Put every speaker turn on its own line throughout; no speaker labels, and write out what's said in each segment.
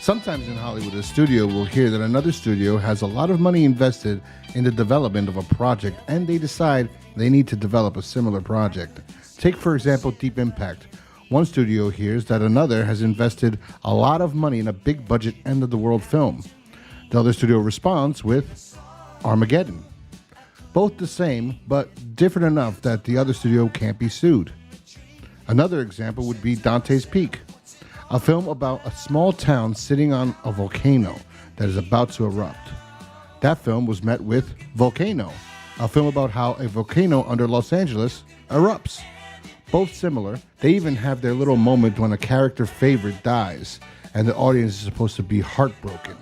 Sometimes in Hollywood, a studio will hear that another studio has a lot of money invested in the development of a project and they decide they need to develop a similar project. Take, for example, Deep Impact. One studio hears that another has invested a lot of money in a big budget end of the world film. The other studio responds with Armageddon. Both the same, but different enough that the other studio can't be sued. Another example would be Dante's Peak, a film about a small town sitting on a volcano that is about to erupt. That film was met with Volcano, a film about how a volcano under Los Angeles erupts. Both similar. They even have their little moment when a character favorite dies and the audience is supposed to be heartbroken.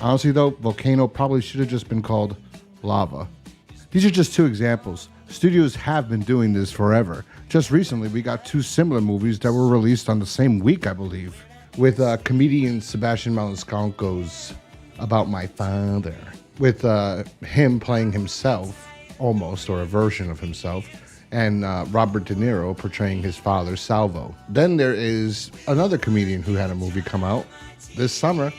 Honestly though, Volcano probably should have just been called Lava. These are just two examples. Studios have been doing this forever. Just recently, we got two similar movies that were released on the same week, I believe, with comedian Sebastian Maniscalco's About My Father, with him playing himself, almost, or a version of himself, and Robert De Niro portraying his father, Salvo. Then there is another comedian who had a movie come out this summer,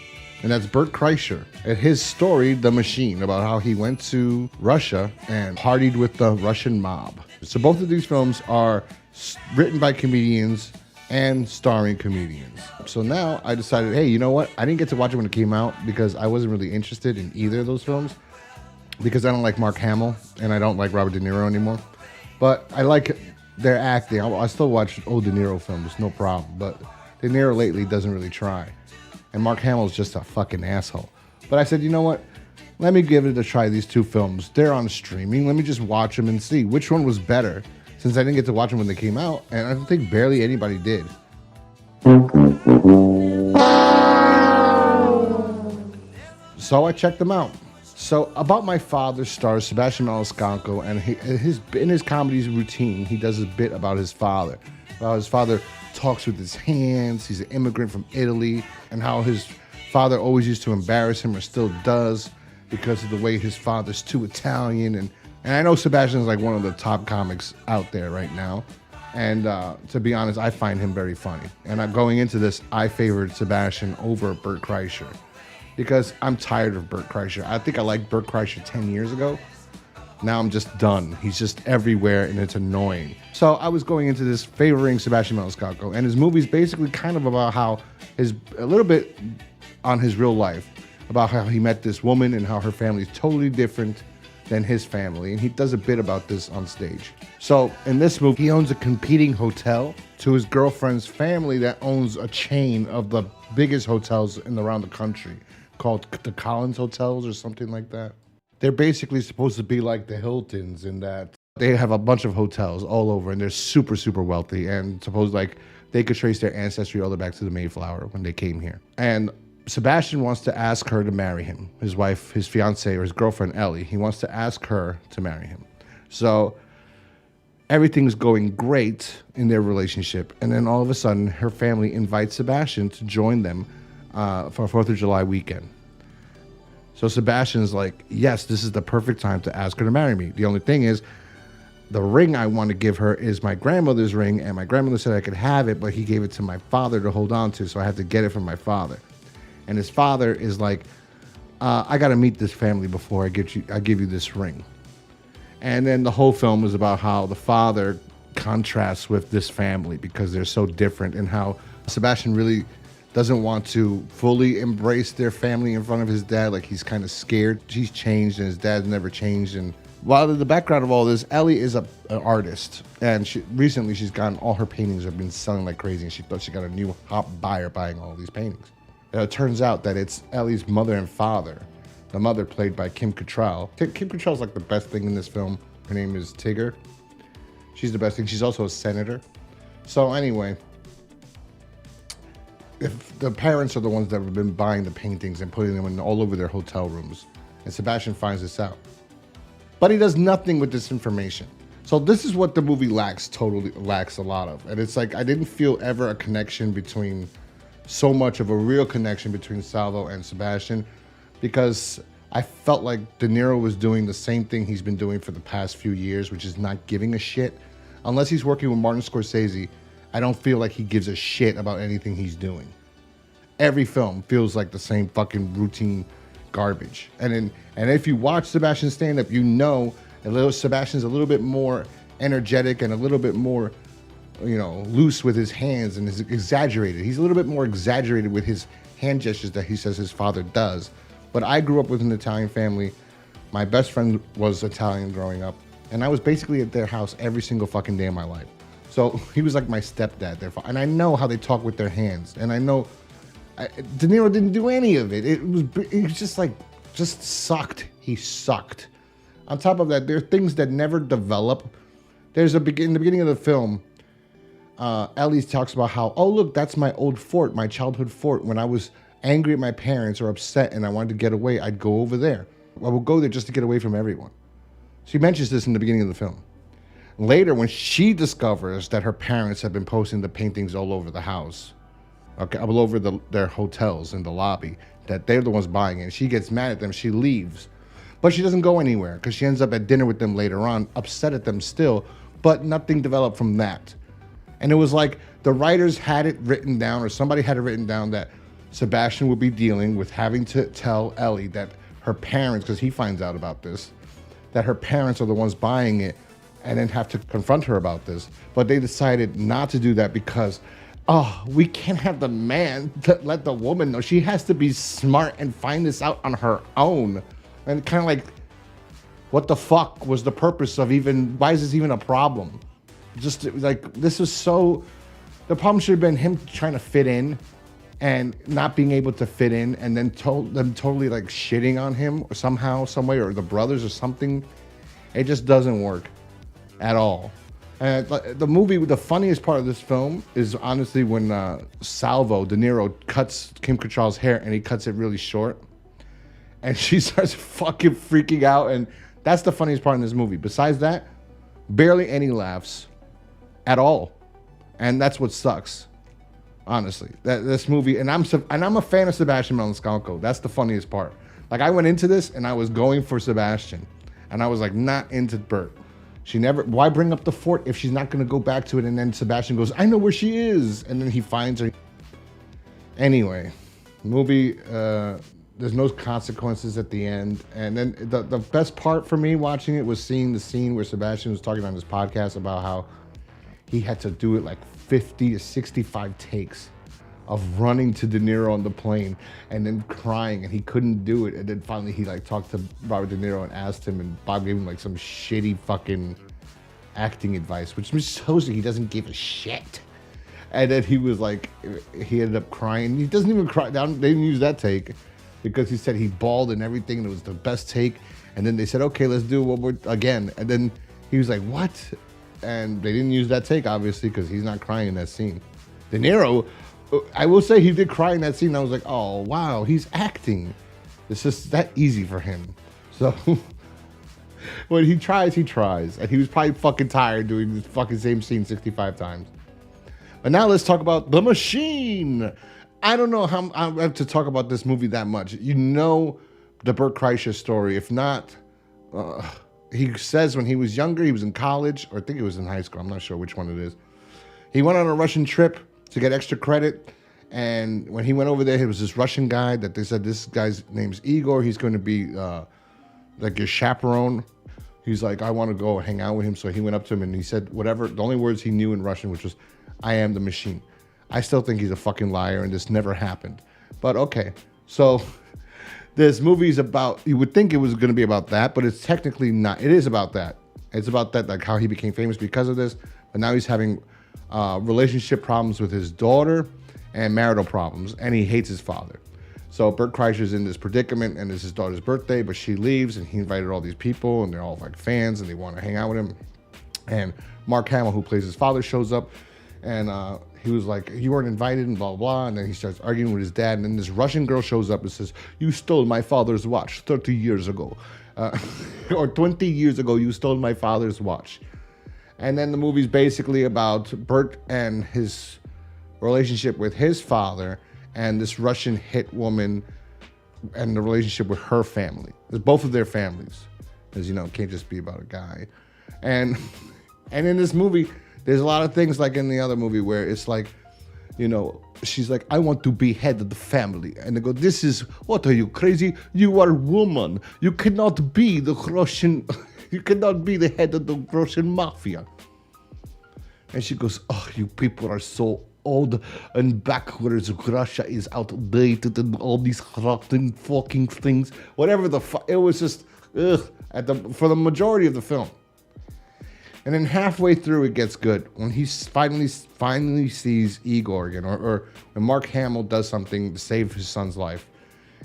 and that's Bert Kreischer. And his story, The Machine, about how he went to Russia and partied with the Russian mob. So both of these films are written by comedians and starring comedians. So now I decided, hey, you know what? I didn't get to watch it when it came out because I wasn't really interested in either of those films because I don't like Mark Hamill and I don't like Robert De Niro anymore. But I like their acting. I still watch old De Niro films, no problem. But De Niro lately doesn't really try. And Mark Hamill's just a fucking asshole. But I said, you know what? Let me give it a try, these two films. They're on streaming. Let me just watch them and see which one was better, since I didn't get to watch them when they came out, and I don't think barely anybody did. So I checked them out. So About My Father stars Sebastian Maniscalco, and in his comedy routine, he does a bit about his father. About his father talks with his hands. He's an immigrant from Italy, and how his father always used to embarrass him, or still does, because of the way his father's too Italian. And I know Sebastian's like one of the top comics out there right now. And to be honest, I find him very funny. And going into this, I favored Sebastian over Bert Kreischer because I'm tired of Bert Kreischer. I think I liked Bert Kreischer 10 years ago. Now I'm just done. He's just everywhere and it's annoying. So I was going into this favoring Sebastian Maniscalco, and his movie's basically kind of about how a little bit on his real life, about how he met this woman and how her family is totally different than his family. And he does a bit about this on stage. So in this movie, he owns a competing hotel to his girlfriend's family that owns a chain of the biggest hotels around the country called the Collins Hotels or something like that. They're basically supposed to be like the Hiltons in that they have a bunch of hotels all over and they're super, super wealthy, and suppose like they could trace their ancestry all the way back to the Mayflower when they came here. And Sebastian wants to ask her to marry him. His wife, his fiance, or his girlfriend, Ellie, he wants to ask her to marry him. So everything's going great in their relationship. And then all of a sudden, her family invites Sebastian to join them for 4th of July weekend. So Sebastian's like, yes, this is the perfect time to ask her to marry me. The only thing is, the ring I want to give her is my grandmother's ring, and my grandmother said I could have it, but he gave it to my father to hold on to, so I have to get it from my father. And his father is like, I got to meet this family before I give you this ring. And then the whole film is about how the father contrasts with this family because they're so different, and how Sebastian really doesn't want to fully embrace their family in front of his dad. Like, he's kind of scared. He's changed and his dad's never changed. And while in the background of all this, Ellie is an artist, and recently she's gotten all her paintings have been selling like crazy, and she thought she got a new hot buyer buying all these paintings. It turns out that it's Ellie's mother and father. The mother played by Kim Cattrall. Kim Cattrall's like the best thing in this film. Her name is Tigger. She's the best thing. She's also a senator. So anyway, if the parents are the ones that have been buying the paintings and putting them in all over their hotel rooms. And Sebastian finds this out. But he does nothing with this information. So this is what the movie totally lacks a lot of. And it's like, I didn't feel ever a connection between, so much of a real connection between Salvo and Sebastian, because I felt like De Niro was doing the same thing he's been doing for the past few years, which is not giving a shit. Unless he's working with Martin Scorsese, I don't feel like he gives a shit about anything he's doing. Every film feels like the same fucking routine garbage. And if you watch Sebastian stand up, you know Sebastian's a little bit more energetic and a little bit more, loose with his hands and is exaggerated. He's a little bit more exaggerated with his hand gestures that he says his father does. But I grew up with an Italian family. My best friend was Italian growing up, and I was basically at their house every single fucking day of my life. So he was like my stepdad, and I know how they talk with their hands, and I know De Niro didn't do any of it. It was just sucked. He sucked. On top of that, there are things that never develop. In the beginning of the film, Ellie talks about how, oh look, that's my old fort, my childhood fort. When I was angry at my parents or upset and I wanted to get away, I'd go over there. I would go there just to get away from everyone. She mentions this in the beginning of the film. Later, when she discovers that her parents have been posting the paintings all over the house, all over their hotels in the lobby, that they're the ones buying it, she gets mad at them, she leaves. But she doesn't go anywhere because she ends up at dinner with them later on, upset at them still, but nothing developed from that. And it was like the writers had it written down, or somebody had it written down, that Sebastian would be dealing with having to tell Ellie that her parents, because he finds out about this, that her parents are the ones buying it, and then have to confront her about this. But they decided not to do that because, we can't have the man let the woman know. She has to be smart and find this out on her own. And kind of like, what the fuck was the purpose of why is this even a problem? Just like, this was so, the problem should have been him trying to fit in and not being able to fit in, and then them totally like shitting on him or somehow, some way, or the brothers or something. It just doesn't work at all. And the movie, the funniest part of this film is honestly when Salvo, De Niro, cuts Kim Cattrall's hair, and he cuts it really short. And she starts fucking freaking out, and that's the funniest part in this movie. Besides that, barely any laughs at all. And that's what sucks. Honestly, this movie, and I'm a fan of Sebastian Maniscalco. That's the funniest part. Like, I went into this and I was going for Sebastian, and I was like not into Bert. Why bring up the fort if she's not going to go back to it? And then Sebastian goes, I know where she is, and then he finds her. Anyway, movie, there's no consequences at the end. And then the best part for me watching it was seeing the scene where Sebastian was talking on his podcast about how he had to do it like 50 to 65 takes of running to De Niro on the plane and then crying, and he couldn't do it. And then finally he like talked to Robert De Niro and asked him, and Bob gave him like some shitty fucking acting advice, which shows that he doesn't give a shit. And then he was like, he ended up crying. He doesn't even cry. They didn't use that take because he said he bawled and everything, and it was the best take. And then they said, okay, let's do it one more again. And then he was like, what? And they didn't use that take, obviously, because he's not crying in that scene. De Niro, I will say he did cry in that scene. I was like, oh, wow, he's acting. It's just that easy for him. So when he tries, he tries. And he was probably fucking tired doing the fucking same scene 65 times. But now let's talk about The Machine. I don't know how I have to talk about this movie that much. You know the Bert Kreischer story. If not, he says when he was younger, he was in college, or I think he was in high school. I'm not sure which one it is. He went on a Russian trip to get extra credit. And when he went over there, he was this Russian guy that they said, this guy's name's Igor. He's going to be like your chaperone. He's like, I want to go hang out with him. So he went up to him and he said whatever, the only words he knew in Russian, which was, I am the machine. I still think he's a fucking liar and this never happened. But okay, so this movie's about, you would think it was going to be about that, but it's technically not. It is about that. It's about that, like how he became famous because of this. But now he's having relationship problems with his daughter and marital problems, and he hates his father. So Bert Kreischer's in this predicament, and it's his daughter's birthday, but she leaves, and he invited all these people, and they're all like fans, and they want to hang out with him. And Mark Hamill, who plays his father, shows up, and he was like, you weren't invited and blah, blah, blah. And then he starts arguing with his dad. And then this Russian girl shows up and says, you stole my father's watch 30 years ago. Or 20 years ago, you stole my father's watch. And then the movie's basically about Burt and his relationship with his father and this Russian hit woman and the relationship with her family. It's both of their families. As you know, it can't just be about a guy. And in this movie, there's a lot of things like in the other movie where it's like, you know, she's like, I want to be head of the family. And they go, what are you, crazy? You are a woman. You cannot be the Russian, you cannot be the head of the Russian mafia. And she goes, oh, you people are so old and backwards. Russia is outdated and all these rotten fucking things. Whatever the fuck. It was just, ugh, for the majority of the film. And then halfway through, it gets good when he finally sees Igor again, or when Mark Hamill does something to save his son's life,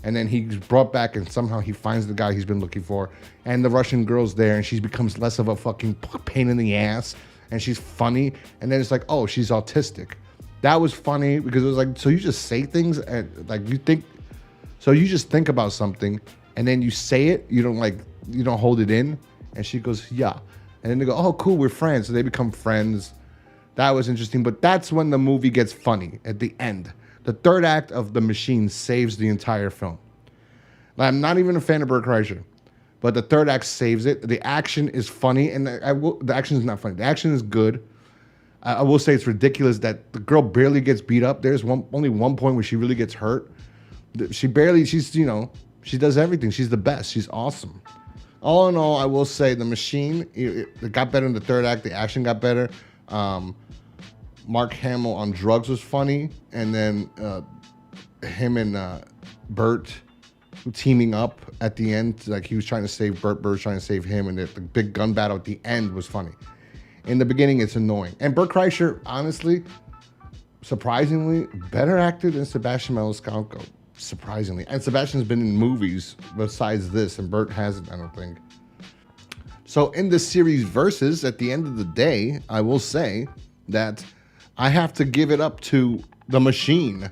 and then he's brought back, and somehow he finds the guy he's been looking for, and the Russian girl's there, and she becomes less of a fucking pain in the ass, and she's funny, and then it's like, oh, she's autistic. That was funny because it was like, so you just say things and like you just think about something, and then you say it, you don't hold it in, and she goes, yeah. And then they go, oh, cool, we're friends. So they become friends. That was interesting. But that's when the movie gets funny at the end. The third act of The Machine saves the entire film. Now, I'm not even a fan of Bert Kreischer, but the third act saves it. The action is funny, and the action is not funny. The action is good. I will say it's ridiculous that the girl barely gets beat up. There's only one point where she really gets hurt. She does everything. She's the best. She's awesome. All in all, I will say The Machine, it got better in the third act. The action got better. Mark Hamill on drugs was funny. And then him and Bert teaming up at the end. Like he was trying to save Bert, Bert was trying to save him. And the big gun battle at the end was funny. In the beginning, it's annoying. And Bert Kreischer, honestly, surprisingly, better actor than Sebastian Maniscalco. Surprisingly. And Sebastian's been in movies besides this, and Bert hasn't, I don't think. So in the series Versus, at the end of the day, I will say that I have to give it up to The Machine.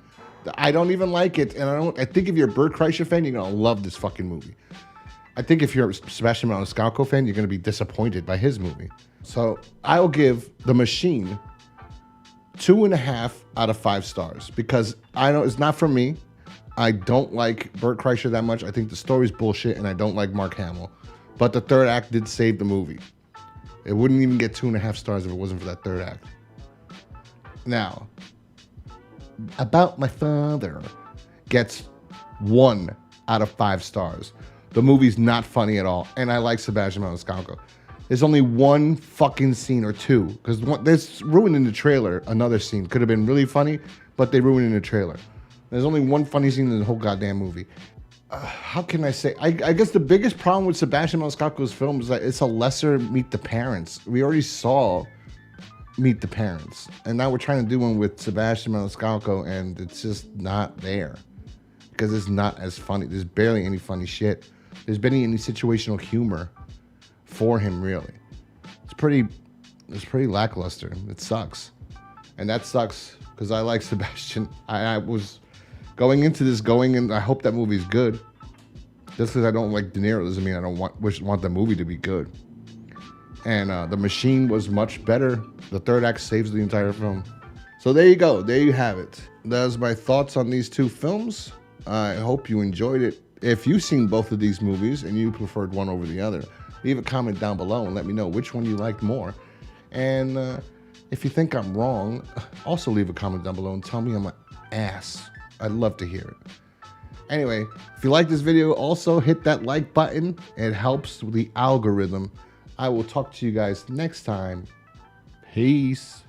I don't even like it, and I think if you're a Bert Kreischer fan, you're gonna love this fucking movie. I think if you're a Sebastian Maniscalco fan, you're gonna be disappointed by his movie. So I'll give The Machine 2.5 out of 5 stars because I know it's not for me. I don't like Bert Kreischer that much. I think the story's bullshit, and I don't like Mark Hamill. But the third act did save the movie. It wouldn't even get 2.5 stars if it wasn't for that third act. Now, About My Father gets 1 out of 5 stars. The movie's not funny at all, and I like Sebastian Maniscalco. There's only one fucking scene or two, because there's ruined in the trailer. Another scene could have been really funny, but they ruined it in the trailer. There's only one funny scene in the whole goddamn movie. How can I say? I guess the biggest problem with Sebastian Maniscalco's film is that it's a lesser Meet the Parents. We already saw Meet the Parents, and now we're trying to do one with Sebastian Maniscalco, and it's just not there because it's not as funny. There's barely any funny shit. There's barely any situational humor for him, really. It's pretty lackluster. It sucks, and that sucks because I like Sebastian. I was going into this, and I hope that movie's good. Just because I don't like De Niro doesn't mean I don't want the movie to be good. And The Machine was much better. The third act saves the entire film. So there you go. There you have it. That's my thoughts on these two films. I hope you enjoyed it. If you've seen both of these movies and you preferred one over the other, leave a comment down below and let me know which one you liked more. And if you think I'm wrong, also leave a comment down below and tell me I'm an ass. I'd love to hear it. Anyway, if you like this video, also hit that like button. It helps with the algorithm. I will talk to you guys next time. Peace.